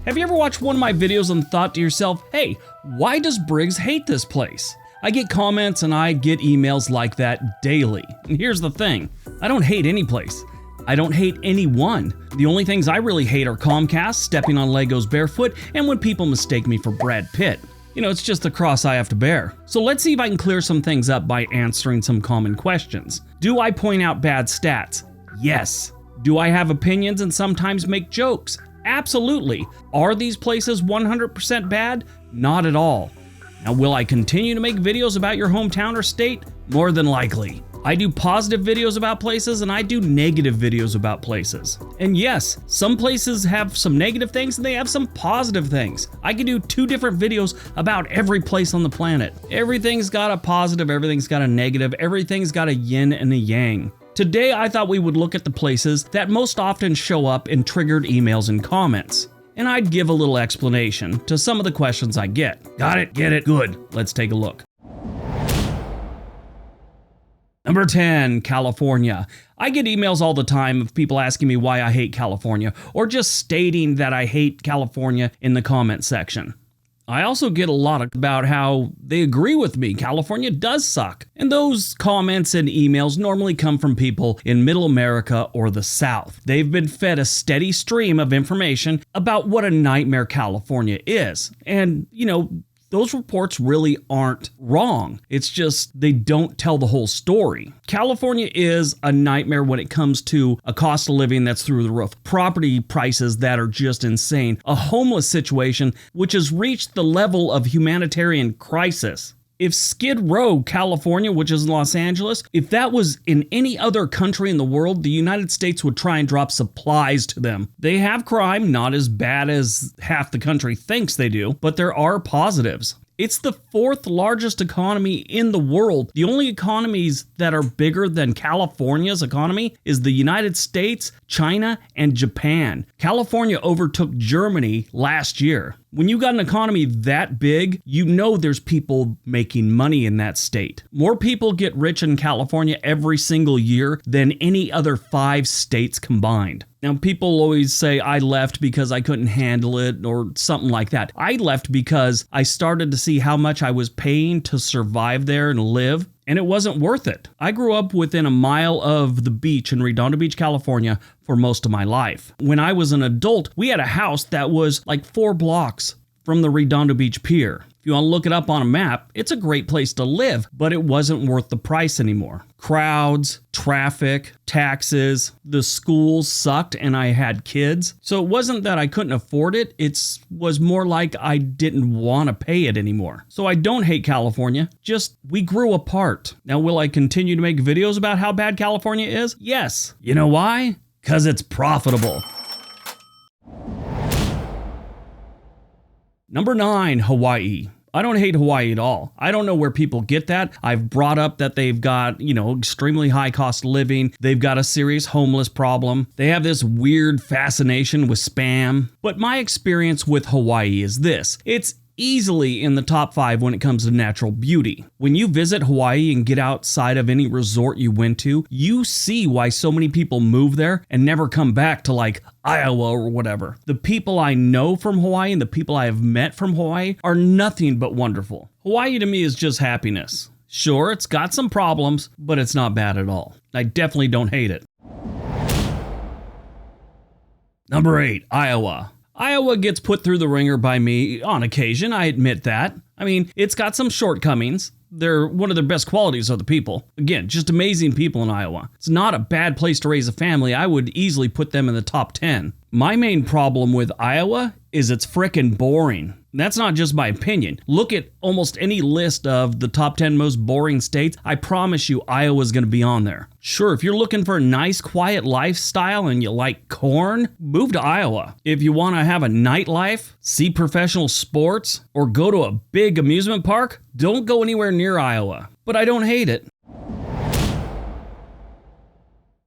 Have you ever watched one of my videos and thought to yourself, hey, why does Briggs hate this place? I get comments and I get emails like that daily. And here's the thing, I don't hate any place. I don't hate anyone. The only things I really hate are Comcast, stepping on Legos barefoot, and when people mistake me for Brad Pitt. You know, it's just the cross I have to bear. So let's see if I can clear some things up by answering some common questions. Do I point out bad stats? Yes. Do I have opinions and sometimes make jokes? Absolutely. Are these places 100% bad? Not at all. Now, will I continue to make videos about your hometown or state? More than likely. I do positive videos about places and I do negative videos about places. And yes, some places have some negative things and they have some positive things. I can do 2 different videos about every place on the planet. Everything's got a positive, everything's got a negative, everything's got a yin and a yang. Today, I thought we would look at the places that most often show up in triggered emails and comments. And I'd give a little explanation to some of the questions I get. Got it? Get it? Good. Let's take a look. Number 10, California. I get emails all the time of people asking me why I hate California, or just stating that I hate California in the comment section. I also get a lot about how they agree with me. California does suck. And those comments and emails normally come from people in Middle America or the South. They've been fed a steady stream of information about what a nightmare California is. And, you know, those reports really aren't wrong. It's just they don't tell the whole story. California is a nightmare when it comes to a cost of living that's through the roof, property prices that are just insane, a homeless situation which has reached the level of humanitarian crisis. If Skid Row, California, which is in Los Angeles, if that was in any other country in the world, the United States would try and drop supplies to them. They have crime, not as bad as half the country thinks they do, but there are positives. It's the 4th largest economy in the world. The only economies that are bigger than California's economy is the United States, China, and Japan. California overtook Germany last year. When you got an economy that big, you know there's people making money in that state. More people get rich in California every single year than any other 5 states combined. Now, people always say I left because I couldn't handle it or something like that. I left because I started to see how much I was paying to survive there and live, and it wasn't worth it. I grew up within a mile of the beach in Redondo Beach, California for most of my life. When I was an adult, we had a house that was like 4 blocks from the Redondo Beach Pier. If you want to look it up on a map, it's a great place to live, but it wasn't worth the price anymore. Crowds, traffic, taxes, the schools sucked and I had kids. So it wasn't that I couldn't afford it, it was more like I didn't want to pay it anymore. So I don't hate California, just we grew apart. Now, will I continue to make videos about how bad California is? Yes. You know why? Because it's profitable. Number 9, Hawaii. I don't hate Hawaii at all. I don't know where people get that. I've brought up that they've got, extremely high cost of living. They've got a serious homeless problem. They have this weird fascination with spam. But my experience with Hawaii is this. It's easily in the top 5 when it comes to natural beauty. When you visit Hawaii and get outside of any resort you went to, you see why so many people move there and never come back to like Iowa or whatever. The people I know from Hawaii and the people I have met from Hawaii are nothing but wonderful. Hawaii to me is just happiness. Sure, it's got some problems, but it's not bad at all. I definitely don't hate it. Number 8, Iowa. Iowa gets put through the ringer by me on occasion, I admit that. I mean, it's got some shortcomings. One of their best qualities are the people. Again, just amazing people in Iowa. It's not a bad place to raise a family. I would easily put them in the top 10. My main problem with Iowa is it's frickin' boring. That's not just my opinion. Look at almost any list of the top 10 most boring states. I promise you Iowa's going to be on there. Sure, if you're looking for a nice, quiet lifestyle and you like corn, move to Iowa. If you want to have a nightlife, see professional sports, or go to a big amusement park, don't go anywhere near Iowa. But I don't hate it.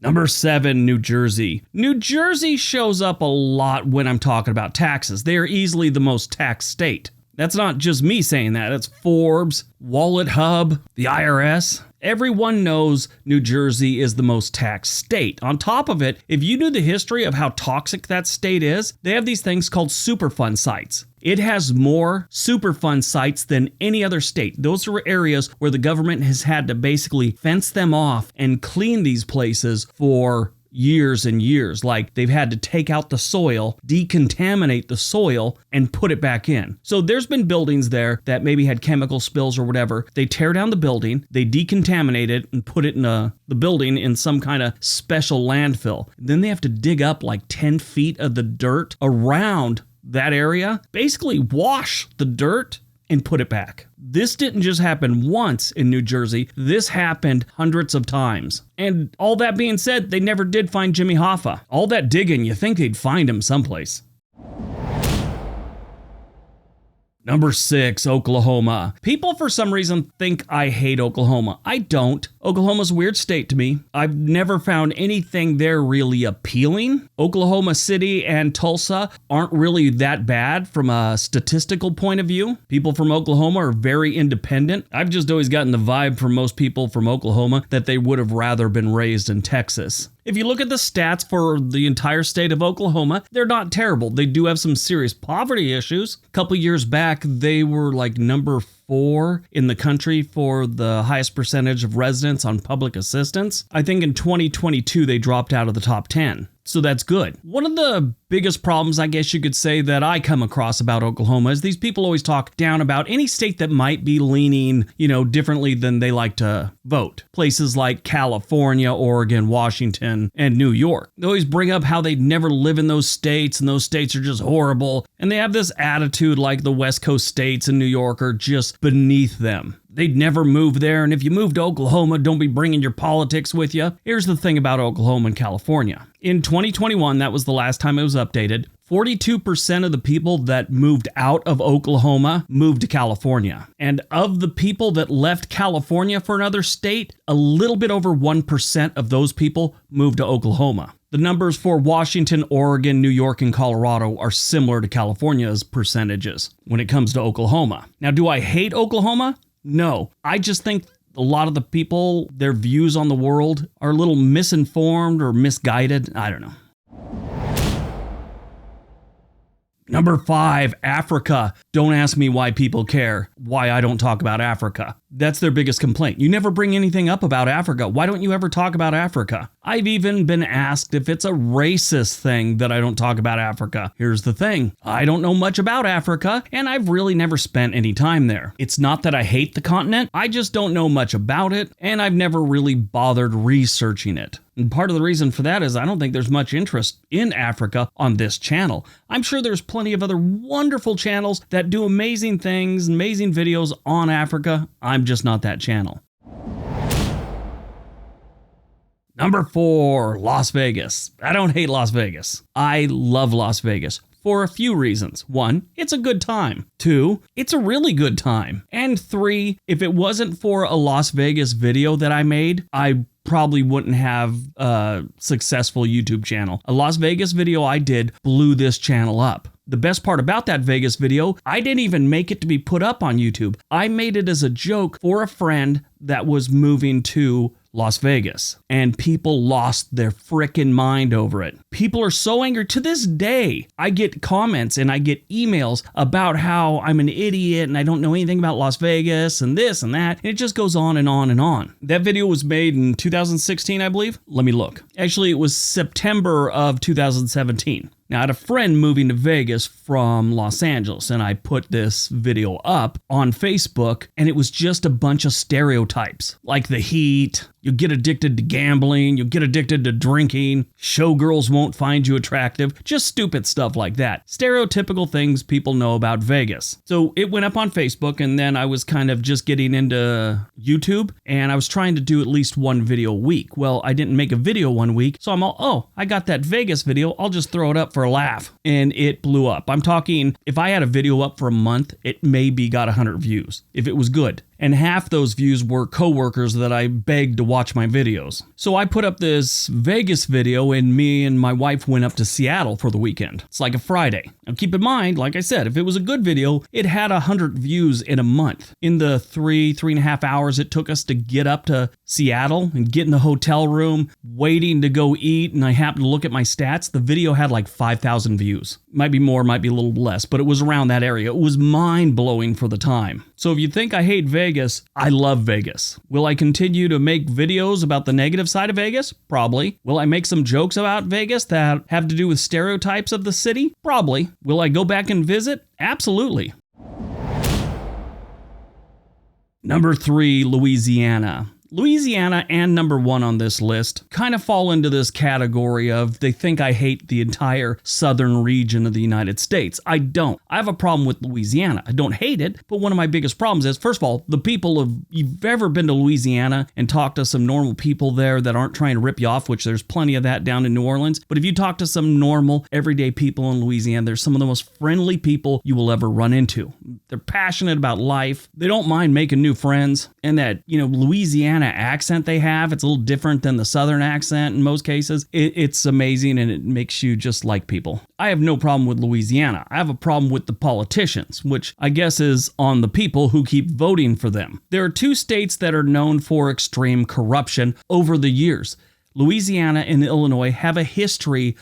Number 7, New Jersey. New Jersey shows up a lot when I'm talking about taxes. They are easily the most taxed state. That's not just me saying that. It's Forbes, Wallet Hub, the IRS. Everyone knows New Jersey is the most taxed state. On top of it, if you knew the history of how toxic that state is, they have these things called Superfund sites. It has more Superfund sites than any other state. Those are areas where the government has had to basically fence them off and clean these places for years and years. Like they've had to take out the soil, decontaminate the soil, and put it back in. So there's been buildings there that maybe had chemical spills or whatever. They tear down the building, they decontaminate it and put it in the building in some kind of special landfill. Then they have to dig up like 10 feet of the dirt around that area, basically wash the dirt and put it back. This didn't just happen once in New Jersey. This happened hundreds of times. And all that being said, they never did find Jimmy Hoffa. All that digging, you think they'd find him someplace. Number 6, Oklahoma. People for some reason think I hate Oklahoma. I don't. Oklahoma's a weird state to me. I've never found anything there really appealing. Oklahoma City and Tulsa aren't really that bad from a statistical point of view. People from Oklahoma are very independent. I've just always gotten the vibe from most people from Oklahoma that they would have rather been raised in Texas. If you look at the stats for the entire state of Oklahoma, they're not terrible. They do have some serious poverty issues. A couple years back, they were like number 4 in the country for the highest percentage of residents on public assistance. I think in 2022, they dropped out of the top 10. So that's good. One of the biggest problems, I guess you could say, that I come across about Oklahoma is these people always talk down about any state that might be leaning, differently than they like to vote. Places like California, Oregon, Washington, and New York. They always bring up how they'd never live in those states and those states are just horrible. And they have this attitude like the West Coast states and New York are just beneath them. They'd never move there, and if you move to Oklahoma, don't be bringing your politics with you. Here's the thing about Oklahoma and California. In 2021, that was the last time it was updated, 42% of the people that moved out of Oklahoma moved to California. And of the people that left California for another state, a little bit over 1% of those people moved to Oklahoma. The numbers for Washington, Oregon, New York, and Colorado are similar to California's percentages when it comes to Oklahoma. Now, do I hate Oklahoma? No, I just think a lot of the people, their views on the world are a little misinformed or misguided. I don't know. Number 5, Africa. Don't ask me why people care, why I don't talk about Africa. That's their biggest complaint. You never bring anything up about Africa. Why don't you ever talk about Africa? I've even been asked if it's a racist thing that I don't talk about Africa. Here's the thing. I don't know much about Africa, and I've really never spent any time there. It's not that I hate the continent. I just don't know much about it, and I've never really bothered researching it. And part of the reason for that is I don't think there's much interest in Africa on this channel. I'm sure there's plenty of other wonderful channels that do amazing things, amazing videos on Africa. I'm just not that channel. Number 4, Las Vegas. I don't hate Las Vegas. I love Las Vegas for a few reasons. 1, it's a good time. 2, it's a really good time. And 3, if it wasn't for a Las Vegas video that I made, I probably wouldn't have a successful YouTube channel. A Las Vegas video I did blew this channel up. The best part about that Vegas video, I didn't even make it to be put up on YouTube. I made it as a joke for a friend that was moving to Las Vegas, and people lost their frickin' mind over it. People are so angry. To this day, I get comments and I get emails about how I'm an idiot and I don't know anything about Las Vegas and this and that. And it just goes on and on and on. That video was made in 2016, I believe. Let me look. Actually, it was September of 2017. Now, I had a friend moving to Vegas from Los Angeles, and I put this video up on Facebook, and it was just a bunch of stereotypes, like the heat, you'll get addicted to gambling, you'll get addicted to drinking, showgirls won't find you attractive, just stupid stuff like that. Stereotypical things people know about Vegas. So it went up on Facebook, and then I was kind of just getting into YouTube, and I was trying to do at least one video a week. Well, I didn't make a video one week, so I'm all, oh, I got that Vegas video, I'll just throw it up for a laugh. And it blew up. I'm talking, if I had a video up for a month, it maybe got 100 views, if it was good. And half those views were coworkers that I begged to watch my videos. So I put up this Vegas video and me and my wife went up to Seattle for the weekend. It's like a Friday. Now keep in mind, like I said, if it was a good video, it had 100 views in a month. In the 3.5 hours it took us to get up to Seattle and get in the hotel room, waiting to go eat, and I happened to look at my stats, the video had like 5,000 views. Might be more, might be a little less, but it was around that area. It was mind-blowing for the time. So if you think I hate Vegas, I love Vegas. Will I continue to make videos about the negative side of Vegas? Probably. Will I make some jokes about Vegas that have to do with stereotypes of the city? Probably. Will I go back and visit? Absolutely. Number 3, Louisiana. Louisiana and number 1 on this list kind of fall into this category of they think I hate the entire southern region of the United States. I don't. I have a problem with Louisiana. I don't hate it, but one of my biggest problems is, first of all, the people of, you've ever been to Louisiana and talked to some normal people there that aren't trying to rip you off, which there's plenty of that down in New Orleans, but if you talk to some normal, everyday people in Louisiana, they're some of the most friendly people you will ever run into. They're passionate about life. They don't mind making new friends, and that, Louisiana accent they have, it's a little different than the southern accent in most cases. It's amazing, and it makes you just like people. I have no problem with Louisiana. I have a problem with the politicians, which I guess is on the people who keep voting for them. There are 2 states that are known for extreme corruption over the years. Louisiana and Illinois have a history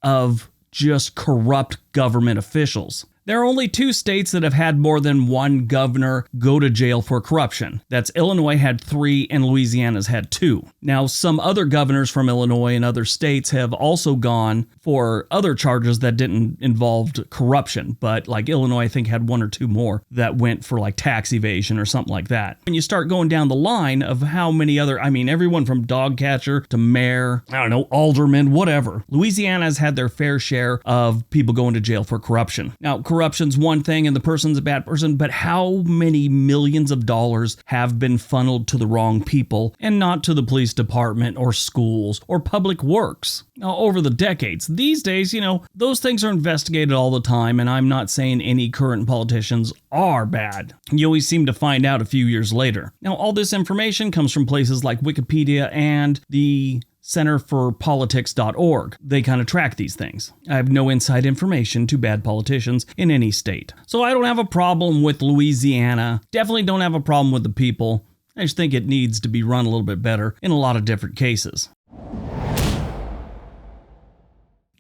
of just corrupt government officials. There are only 2 states that have had more than 1 governor go to jail for corruption. That's Illinois had 3 and Louisiana's had 2. Now, some other governors from Illinois and other states have also gone for other charges that didn't involve corruption, but like Illinois, I think had 1 or 2 more that went for like tax evasion or something like that. When you start going down the line of how many other, everyone from dog catcher to mayor, alderman, whatever. Louisiana has had their fair share of people going to jail for corruption. Now, corruption's one thing and the person's a bad person, but how many millions of dollars have been funneled to the wrong people and not to the police department or schools or public works? Now, over the decades, these days, those things are investigated all the time, and I'm not saying any current politicians are bad. You always seem to find out a few years later. Now, all this information comes from places like Wikipedia and the centerforpolitics.org. They kind of track these things. I have no inside information to bad politicians in any state. So I don't have a problem with Louisiana. Definitely don't have a problem with the people. I just think it needs to be run a little bit better in a lot of different cases.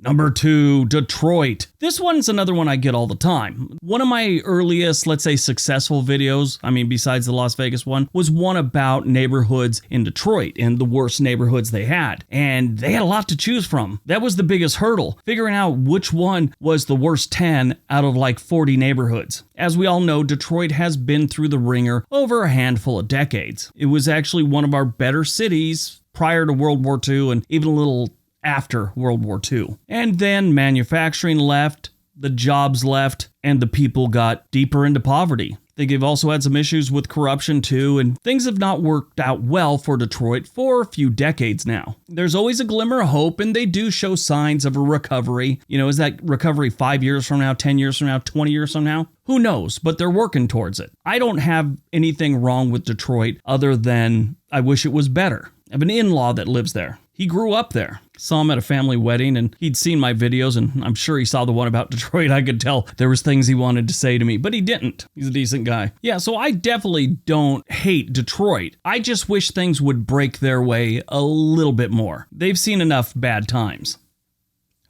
Number 2, Detroit. This one's another one I get all the time. One of my earliest, let's say, successful videos, besides the Las Vegas one, was one about neighborhoods in Detroit and the worst neighborhoods they had. And they had a lot to choose from. That was the biggest hurdle, figuring out which one was the worst 10 out of like 40 neighborhoods. As we all know, Detroit has been through the ringer over a handful of decades. It was actually one of our better cities prior to World War II and even a little after World War II. And then manufacturing left, the jobs left, and the people got deeper into poverty. I think they've also had some issues with corruption too, and things have not worked out well for Detroit for a few decades now. There's always a glimmer of hope, and they do show signs of a recovery. Is that recovery 5 years from now, 10 years from now, 20 years from now? Who knows, but they're working towards it. I don't have anything wrong with Detroit other than I wish it was better. I have an in-law that lives there. He grew up there. Saw him at a family wedding, and he'd seen my videos, and I'm sure he saw the one about Detroit. I could tell there was things he wanted to say to me, but he didn't. He's a decent guy. Yeah, so I definitely don't hate Detroit. I just wish things would break their way a little bit more. They've seen enough bad times.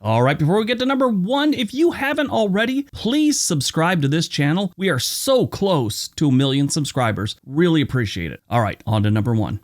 All right, before we get to number 1, if you haven't already, please subscribe to this channel. We are so close to 1 million subscribers. Really appreciate it. All right, on to number 1.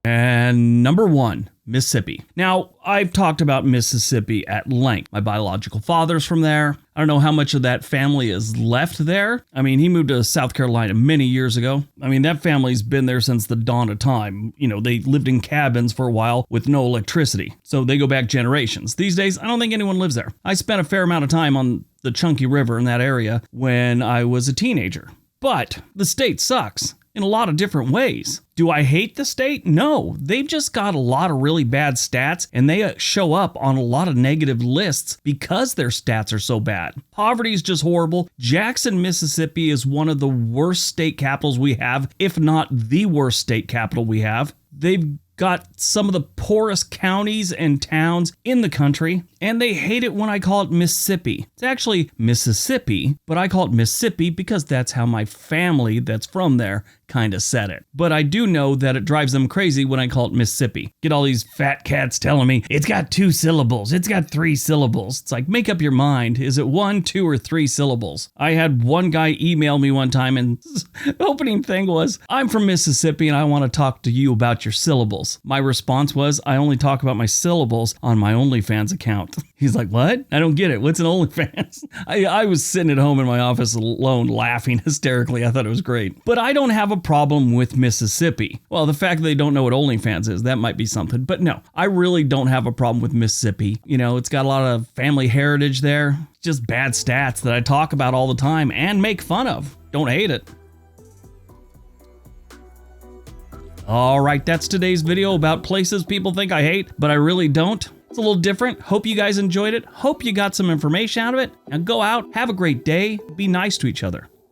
And number 1, Mississippi. Now, I've talked about Mississippi at length. My biological father's from there. I don't know how much of that family is left there. He moved to South Carolina many years ago. That family's been there since the dawn of time. They lived in cabins for a while with no electricity. So they go back generations. These days, I don't think anyone lives there. I spent a fair amount of time on the Chunky River in that area when I was a teenager. But the state sucks. in a lot of different ways. Do I hate the state? No, they've just got a lot of really bad stats, and they show up on a lot of negative lists because their stats are so bad. Poverty is just horrible. Jackson, Mississippi is one of the worst state capitals we have, if not the worst state capital we have. They've got some of the poorest counties and towns in the country, and they hate it when I call it Mississippi. It's actually Mississippi, but I call it Mississippi because that's how my family that's from there kind of said it. But I do know that it drives them crazy when I call it Mississippi. Get all these fat cats telling me, it's got 2 syllables, it's got 3 syllables. It's like, make up your mind. Is it 1, 2, or 3 syllables? I had one guy email me one time, and the opening thing was, I'm from Mississippi and I want to talk to you about your syllables. My response was, I only talk about my syllables on my OnlyFans account. He's like, what? I don't get it. What's an OnlyFans? I was sitting at home in my office alone laughing hysterically. I thought it was great. But I don't have a problem with Mississippi. Well, the fact that they don't know what OnlyFans is, that might be something. But no, I really don't have a problem with Mississippi. You know, it's got a lot of family heritage there. Just bad stats that I talk about all the time and make fun of. Don't hate it. All right, that's today's video about places people think I hate, but I really don't. It's a little different. Hope you guys enjoyed it. Hope you got some information out of it. Now go out, have a great day, be nice to each other.